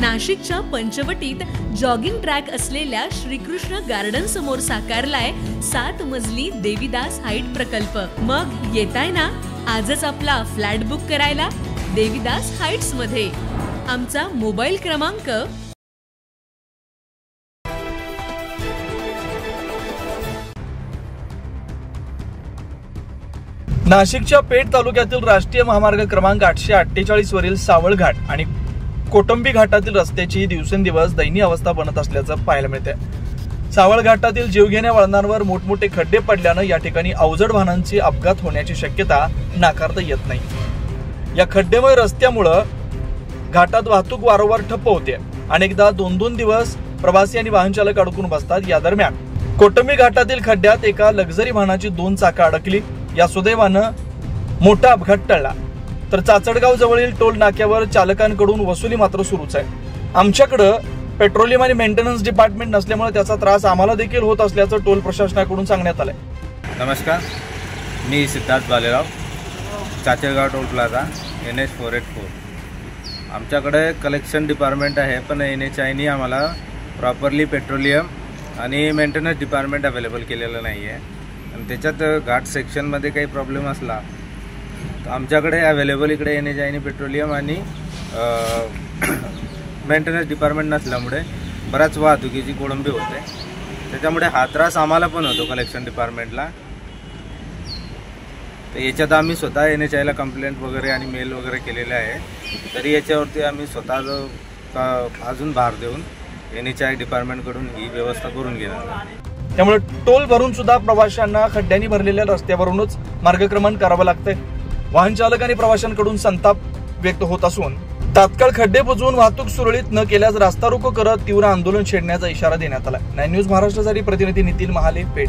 नाशिकच्या पंचवटीत jogging track असलेल्या Shrikrishna garden समोर साकारलाय 7 मजली देवीदास हाईट प्रकल्प। मग येताय ना आजच आपला फ्लॅट बुक करायला देवीदास हाईट्स मध्ये। आमचा मोबाईल क्रमांक नाशिकच्या पेठ तालुक्यातील राष्ट्रीय महामार्ग क्रमांक 848 वरील सावळ घाट आणि कोटंबी घाटातील रस्त्याची दिवसेंदिवस दयनीय अवस्था बनत असल्याचं पाहायला मिळते। सावळ घाटातील जीवघेण्या वळणांवर मोठमोठे खड्डे पडल्यानं या ठिकाणी अवजड वाहनांची अपघात होण्याची शक्यता नाकारता येत नाही। या खड्डेमय रस्त्यामुळे घाटात वाहतूक वारंवार ठप्प होते। अनेकदा 2-2 दिवस प्रवासी आणि वाहन चालक अडकून बसतात। या दरम्यान कोटंबी घाटातील खड्ड्यात एका लक्झरी वाहनाची 2 चाकं अडकली। या सुदैवानं मोठा अपघात टळला, तर चाचडगाव जवळील टोल नाक्यावर चालकांकडून वसुली मात्र सुरूच आहे। आमच्याकडे पेट्रोलियम आणि मेंटेनन्स डिपार्टमेंट नसल्यामुळे त्याचा त्रास आम्हाला देखील होत असल्याचं टोल प्रशासनाकडून सांगण्यात आलंय। नमस्कार, मी Siddharth Balerao, Chachadgaon toll plaza NH 484। आमच्याकडे कलेक्शन डिपार्टमेंट आहे, पण NHIने आम्हाला प्रॉपरली पेट्रोलियम आणि मेंटेनन्स डिपार्टमेंट अवेलेबल केलेलं नाही आहे। आणि त्याच्यात घाट सेक्शनमध्ये काही प्रॉब्लेम असला तर आमच्याकडे अवेलेबल इकडे NHIने पेट्रोलियम आणि मेंटेनन्स डिपार्टमेंट नसल्यामुळे बराच वाहतुकीची कोळंबी होते। त्याच्यामुळे हा त्रास आम्हाला पण होतो कलेक्शन डिपार्टमेंटला। तर याच्यात आम्ही स्वतः NHIला कंप्लेंट वगैरे आणि मेल वगैरे केलेले आहे, तरी याच्यावरती आम्ही स्वतः अजून भार देऊन NHI डिपार्टमेंटकडून ही व्यवस्था करून घेणार। त्यामुळे टोल भरून सुद्धा प्रवाशांना खड्ड्यांनी भरलेल्या रस्त्यावरूनच मार्गक्रमण करावं लागतंय। वाहन चालक आणि प्रवाशांकडून संताप व्यक्त होत असून तात्काळ खड्डे बुजवून वाहतूक सुरळीत न केल्यास रास्ता रोको करत तीव्र आंदोलन छेडण्याचा इशारा देण्यात आला। 9 न्यूज महाराष्ट्रासाठी प्रतिनिधी नितीन महाले, पेठ।